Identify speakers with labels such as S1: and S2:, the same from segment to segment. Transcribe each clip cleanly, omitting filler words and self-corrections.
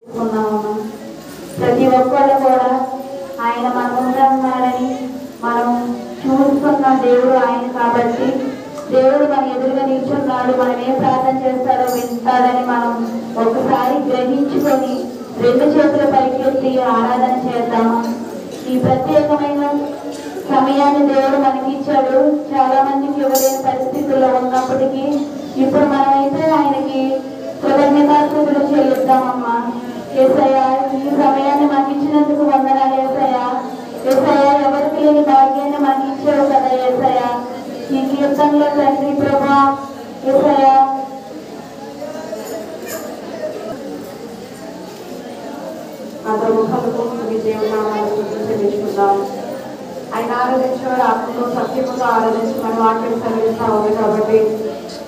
S1: ప్రతి ఒక్కళ్ళు కూడా ఆయన మన ముందు ఉన్నాడని మనం చూస్తున్న దేవుడు ఆయన కాబట్టి దేవుడు మన ఎదురుగా నిల్చున్నాడు. మనం ఏం ప్రార్థన చేస్తాడో వింటాడని మనం ఒకసారి గ్రహించుకొని రెండు చేతుల పైకెత్తి ఆరాధన చేద్దాము. ఈ ప్రత్యేకమైన సమయాన్ని దేవుడు మనకి ఇచ్చాడు. చాలా మందికి ఇవ్వలేని పరిస్థితుల్లో ఉన్నప్పటికీ ఇప్పుడు మనమైతే ఆయనకి కృతజ్ఞతాస్తుతులు చెల్లిద్దామమ్మా. యేసయ్యా, ఈ సమయాన్ని మాకు ఇచ్చినందుకు వందనాలు యేసయ్యా. యేసయ్యా, ఎవరికి లేని భాగ్యాన్ని మాకు ఇచ్చావు కదా యేసయ్యా. ఈ కీర్తనలో తండ్రి ప్రభా యేసయ్యా, అందరూ ముఖముతో దేవునామాలను చెల్లించుకుందాం. ఆయన ఆరాధించేవాడు ఆత్మతో సత్యముతో ఆరాధించమని వాక్యం చదివిస్తా ఉంది కాబట్టి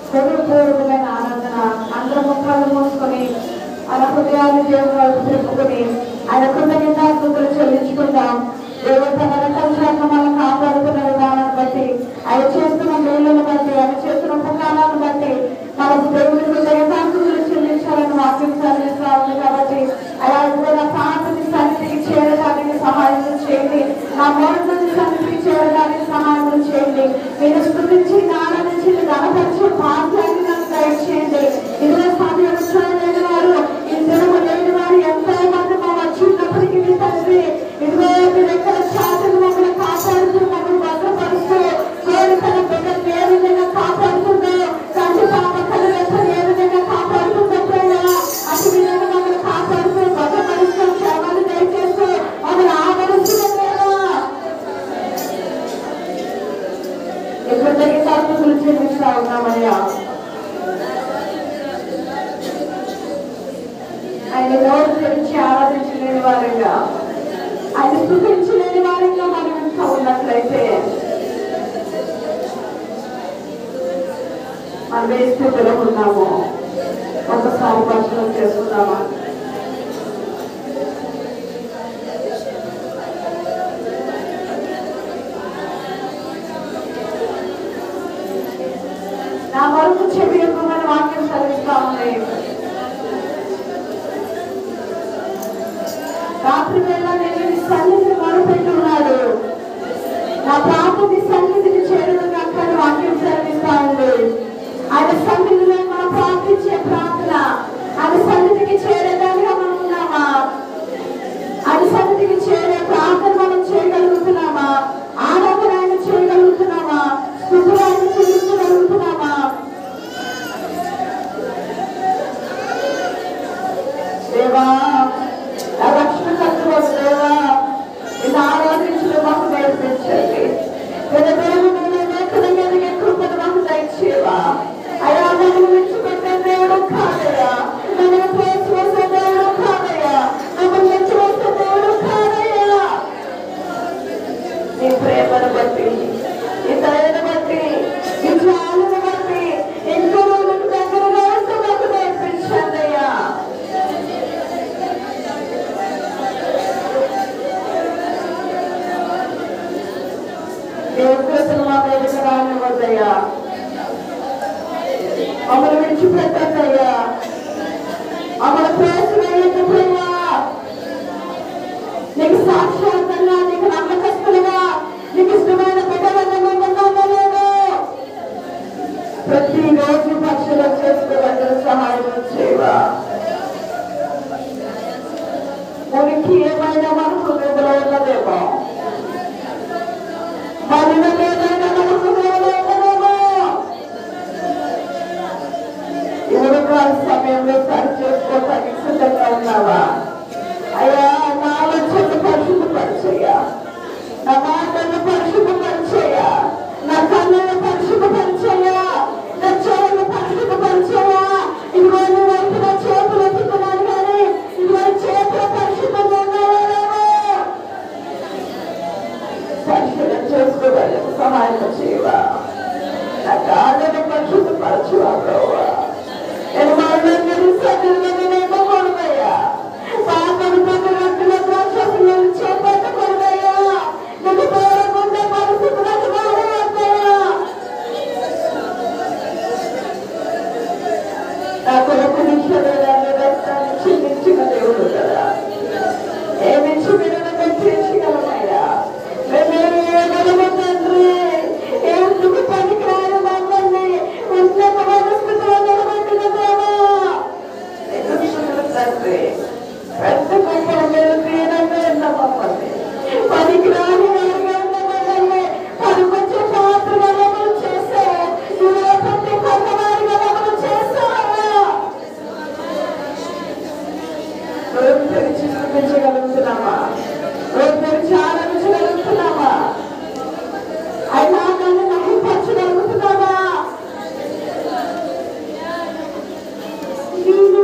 S1: హృదయపూర్వకమైన ఆరాధన అందరూ ముఖాలు మూసుకొని మన హృదయాన్ని దేవుని వైపు తిప్పుకొని ఆయన కృతజ్ఞతాస్తుతులు చెల్లించుకుందాం. దేవుడు తన రకాల శాఖ మనం కాపాడుతున్న విధానాన్ని బట్టి, ఆయన చేస్తున్న మేలును బట్టి, ఆయన చేస్తున్న ఉపకారాలను బట్టి మనకు దేవుని కృతజ్ఞతాస్తుతులు చెల్లించాలని వాక్యం చదివిస్తా ఉంది కాబట్టి అలా నా ప్రాంతాన్ని సన్నిధికి చేరడానికి సహాయం చేయండి. నా మోడల్ని సన్నిధికి చేరడానికి సహాయం చేయండి. మీరు స్తుతించి ఆరాధించి ఘనపరిచే భాగ్యాన్ని నాకు దయచేయండి. ఇదిగో సాధ్యం లేని వారు, ఈ దినము లేని వారు ఎంతో మంది మా వచ్చినప్పటికీ తండ్రి ఇదిగో మీరు ఎక్కడ చాటును మమ్మల్ని కాపాడుతూ మమ్మల్ని భద్రపరుస్తూ కోరి తన బిడ్డలు ఏ విధంగా కాపాడుతుందో, తండ్రి పాప కళలతో ఏ విధంగా కాపాడుతుందో అటు విధంగా మమ్మల్ని కాపాడుతూ భద్రపరుస్తూ క్షేమాన్ని దయచేస్తూ మమ్మల్ని ఆదరిస్తున్నా కృతజ్ఞతాస్తుతులు చెల్లిస్తా ఉన్నామయ్యా. ఆయన నోరు తెరిచి ఆరాధించలేని వారంగా, ఆయన స్తుతించలేని వారంగా మనం ఇంకా ఉన్నట్లయితే మనం ఏ స్థితిలో ఉన్నామో ఒకసారి పరిశీలన చేసుకుందామా? నా వరకు చెవి యొక్క వాక్యం చదివిస్తా ఉంది. రాత్రి వేళ నేను నీ సన్నిధిని మొరపెట్టున్నాడు, నా ప్రార్థన సన్నిధికి చేరుగా అక్కడ వాక్యం చదివిస్తా ఉంది. ఆయన సన్నిధిలో మనం ప్రార్థించే ప్రార్థన, ఆయన సన్నిధికి చేరేదానిగా మనం ఉన్నామా? ఆయన సన్నిధికి చేరే ప్రార్థన మనం చేయగలుగుతున్నామా? ఆరాధన ఆయన చేయగలుగుతున్నామా? స్తుతులు ఆయన చెల్లించగలుగుతున్నామా? దేవా, నా రక్షణకర్తవ దేవా, ఇది ఆరాధించడం మాకు నేర్పించండి. నేను దేవుని ఎదిగే కృపను మాకు దయచేవా. అయ్యా, నన్ను విడిచిపెట్టే దేవుడు కాదయ్యా, నన్ను ప్రోత్సహించే దేవుడు కాదయ్యా, నన్ను మెచ్చువేసే దేవుడు కాదయ్యా. నీ ప్రేమను బట్టి, నీ దయను బట్టి, నీ జాలను బట్టి ఎంతో రోజులకు దగ్గరగా ఉంటూ మాకు నేర్పించండి అయ్యా. దేవుడు మా దగ్గర రానివ్వద్దయ్యా, మమ్మల్ని విడిచిపెట్టద్దయ్యా, మమ్మల్ని ప్రేసయ్యా. నీకు సాక్షాత్తంగా, నీకు నమ్మకస్తులుగా, నీకు ఇష్టమైన బిడ్డలను మమ్మల్ని ప్రతిరోజు పరిశీలన చేసుకోవడం సహాయం చేయవా. మనకి ఏమైనా మన హృదయంలో ఉన్నదేమో, మనలో ఏదైనా మన హృదయంలో ఉన్నదేమో, సమయంలో సరి చేసుకోవడానికి సిద్ధంగా ఉన్నావా? అయ్యా, నా ఆలోచనలు పరిశుభ్రపరిచయ్యా, నా మాటలను పరిశుభ్రపరిచయ్యా, నా కళ్ళను పరిశుభ్రపరిచయ్యా, నా చెవులను పరిశుభ్రపరిచయ్యా. ఇదిగో నువ్వు వైపు నా చేతులు ఎత్తుతున్నాను కానీ ఇదిగో చేతులు పరిశుభ్రంగా ఉన్నావేమో పరిశీలన చేసుకోవడానికి సహాయం చేయవా. నా కాళ్ళను పరిశుభ్రపరచువా ప్రభువా. నేను మరణాన్ని సన్నిధిలో నేనేమోనయ్యా, తండ్రి. పెద్ద గొప్ప మీరు క్రీడంగా ఉండమమ్మల్ని పనికిరాని వారిగా ఉండమమ్మల్ని పనికొచ్చే పాత్రగా మమ్మల్ని చేసే ప్రతి కొత్తవారిగా మమ్మల్ని చేస్తావా? నోరు తెరిచి చూపించగలుగుతున్నామా? నోరు తెరిచి ఆనందించగలుగుతున్నామా? అయినా నన్ను నమ్మించగలుగుతున్నావా? నీవు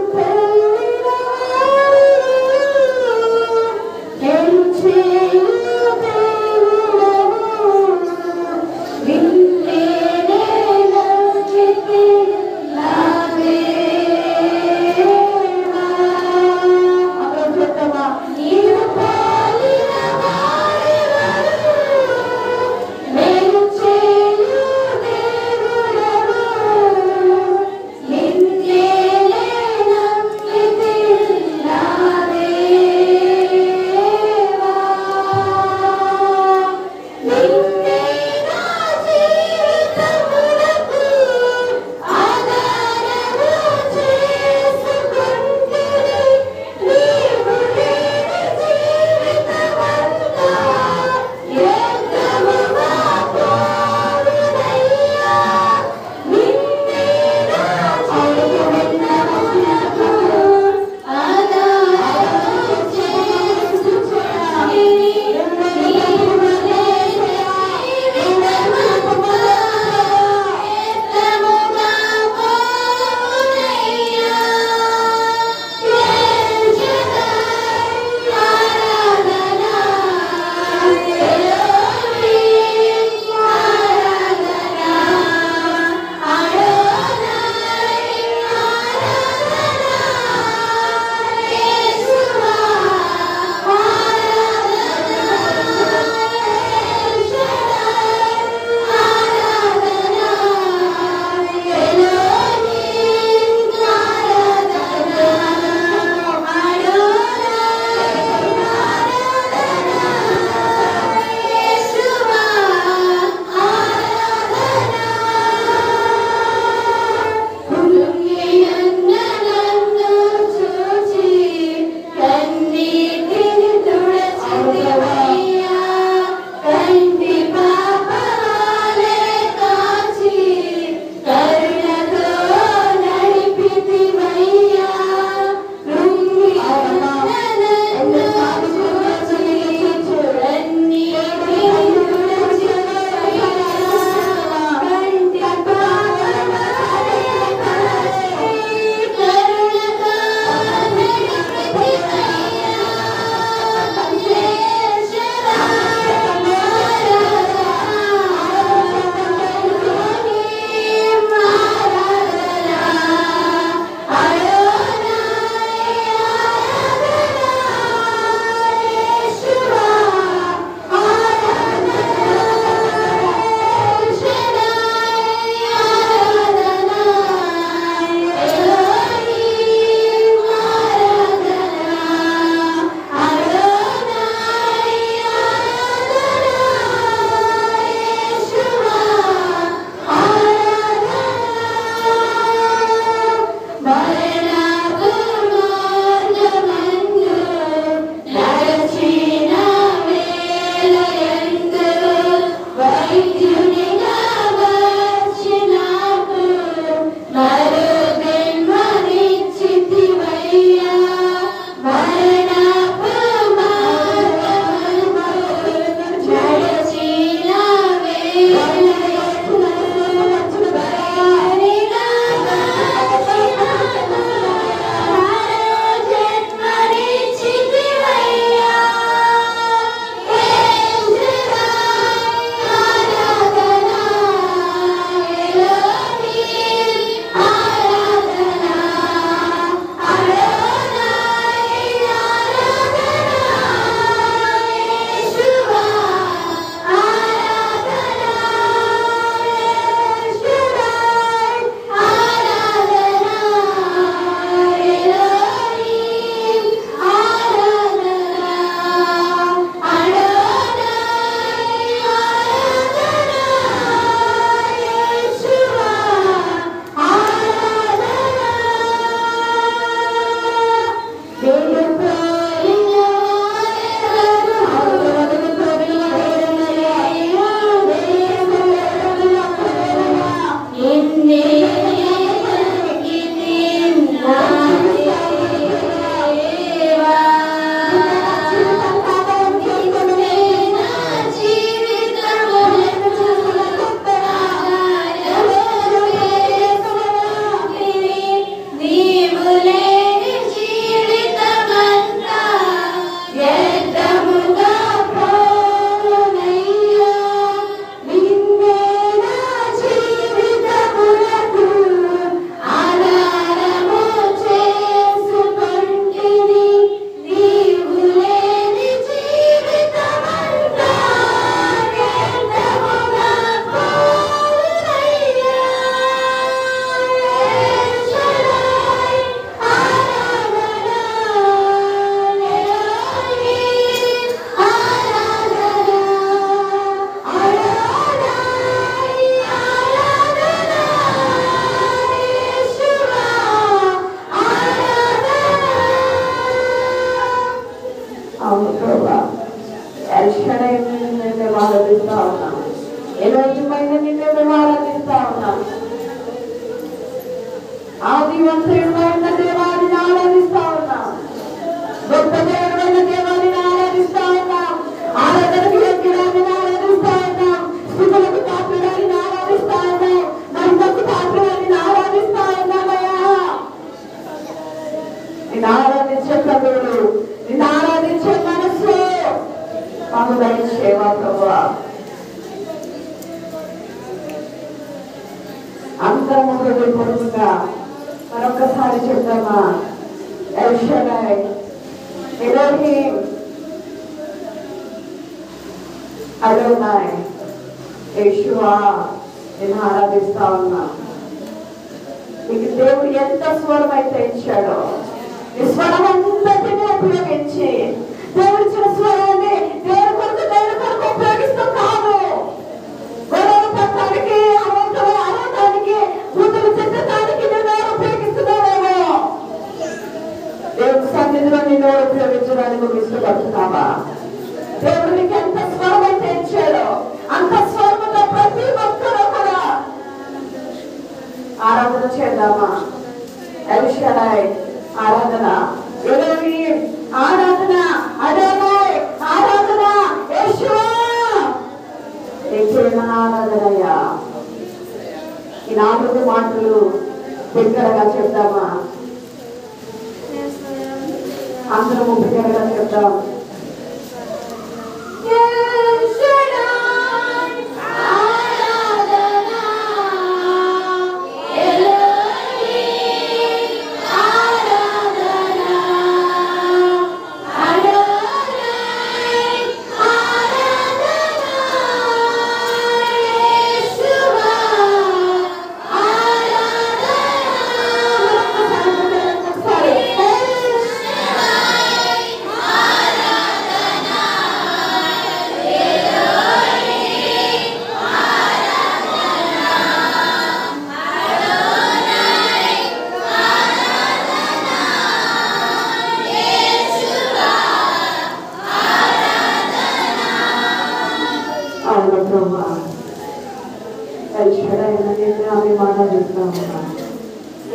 S1: అవును ప్రభా, నిన్నే మేము ఆరాధిస్తా ఉన్నాం. ఎలోహిమైన నిన్నే మేము ఆరాధిస్తా ఉన్నాం. ఆదివంతుడైన దేవాన్ని ఆరాధిస్తా ఉన్నాం. గొప్ప దేవుడైన దేవాన్ని ఆరాధిస్తా ఉన్నాం. ఆరాధనకు యోగ్యురాన్ని ఆరాధిస్తా ఉన్నాం. స్థుతులకు పాత్రురాన్ని ఆరాధిస్తా ఉన్నాం. మహిమకు పాత్రురాన్ని ఆరాధిస్తా ఉన్నామయ్యా. నిన్ను ఆరాధించే ప్రభువులు, నిన్ను ఆరాధించే మనస్సు మాకు దయచేవా ప్రభువా. అందరము హృదయపూర్వకంగా మరొకసారి చెప్తామా, El Shaddai, Elohim, Adonai, Yeshua నిన్ను ఆరాధిస్తా ఉన్నా. నీకు దేవుడు ఎంత స్వరం అయితే ఇచ్చాడో ఈ స్వరం అంతటిని ఉపయోగించి, దేవుడు ఇచ్చిన స్వరాన్ని దేవుడి కొరకు ఉపయోగిస్తాం కాదు. గొడవలు పట్టడానికి, అరవడానికి, కూతురు చెత్తడానికి నేను ఉపయోగిస్తున్నావేమో. దేవుడి సన్నిధిలో నిన్ను ఉపయోగించడానికి నువ్వు ఇష్టపడుతున్నావా? దేవుడు నీకు ఎంత స్వరం అయితే ఇచ్చాడో అంత స్వరముతో ప్రతి ఒక్కరూ కూడా ఆరాధన చేద్దామా? ఎల్ షడాయ్ ఆరాధన, ఎలోహీం ఆరాధన, అదోనాయ్ ఆరాధన, యెషువా నీకే నా ఆరాధనయ్యా. ఈ 4 మాటలు బిగ్గరగా చెప్దామా? అందరము బిగ్గరగా చెప్దాం.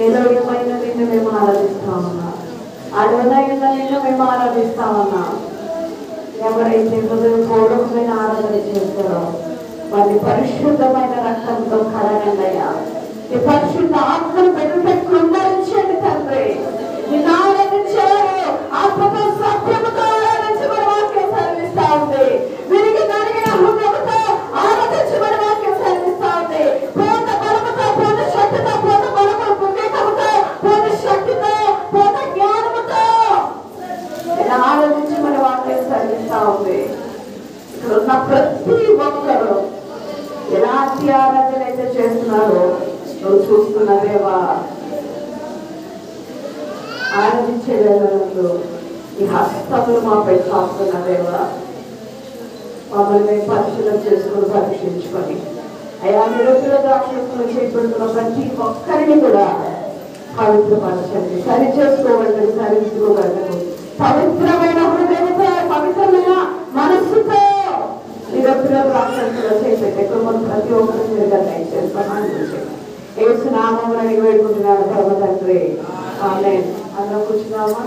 S1: ఎలోహిమైన నిన్ను మేము ఆరాధిస్తా ఉన్నాం. అదోనాయ్ నిన్ను మేము ఆరాధిస్తా ఉన్నాం. ఎవరైతే హృదయపూర్వకమైన ఆరాధన చేస్తారో వారి పరిశుద్ధమైన రక్తంతో కడగండియా. ఈ పరిశుద్ధ ఆత్మను పెట్టుకుంటే కృంగరించండి తండ్రి. నిన్ను ఆరాధించేవారు ఆత్మతో సత్యముతో ఆరాధించబడి వాక్యం సెలవిస్తా ఉంది. వీరికి కలిగిన హృదయంతో ఆరాధించబడి వాక్యం సెలవిస్తా ఉంది. పూర్ణ బలముతో, పూర్ణ శక్తితో, పూర్ణ బలము, వివేకముతో, పూర్ణ శక్తితో, పూర్ణ జ్ఞానముతో నిన్ను ఆరాధించబడి వాక్యం సెలవిస్తా ఉంది. ఇక్కడ ఉన్న ప్రతి ఒక్కరు ఎలాంటి ఆరాధన అయితే చేస్తున్నారో నువ్వు చూస్తున్నదేవా. ఆరాధించే వేళలో ఈ హస్తములు మాపై కాస్తున్నదేవా. మమ్మల్ని మేము పరిశీలన చేసుకుని పరీక్షించుకొని అయా నిరుద్యోగ ద్రాక్షరసంలో చేపడుతున్న ప్రతి ఒక్కరిని కూడా పవిత్రపరచండి, సరి చేసుకోగలరు, సరిదిద్దుకోగలరు. పవిత్రమైన హృదయంతో, పవిత్రమైన మనస్సుతో నిరుద్యోగ ద్రాక్షరసంలో చేపెట్టే కుటుంబం ప్రతి ఒక్కరు చేస్తాను. యేసు నామమున వేడుకుంటున్నాను పరమ తండ్రి. ఆమేన్. అందరం కూర్చున్నామా?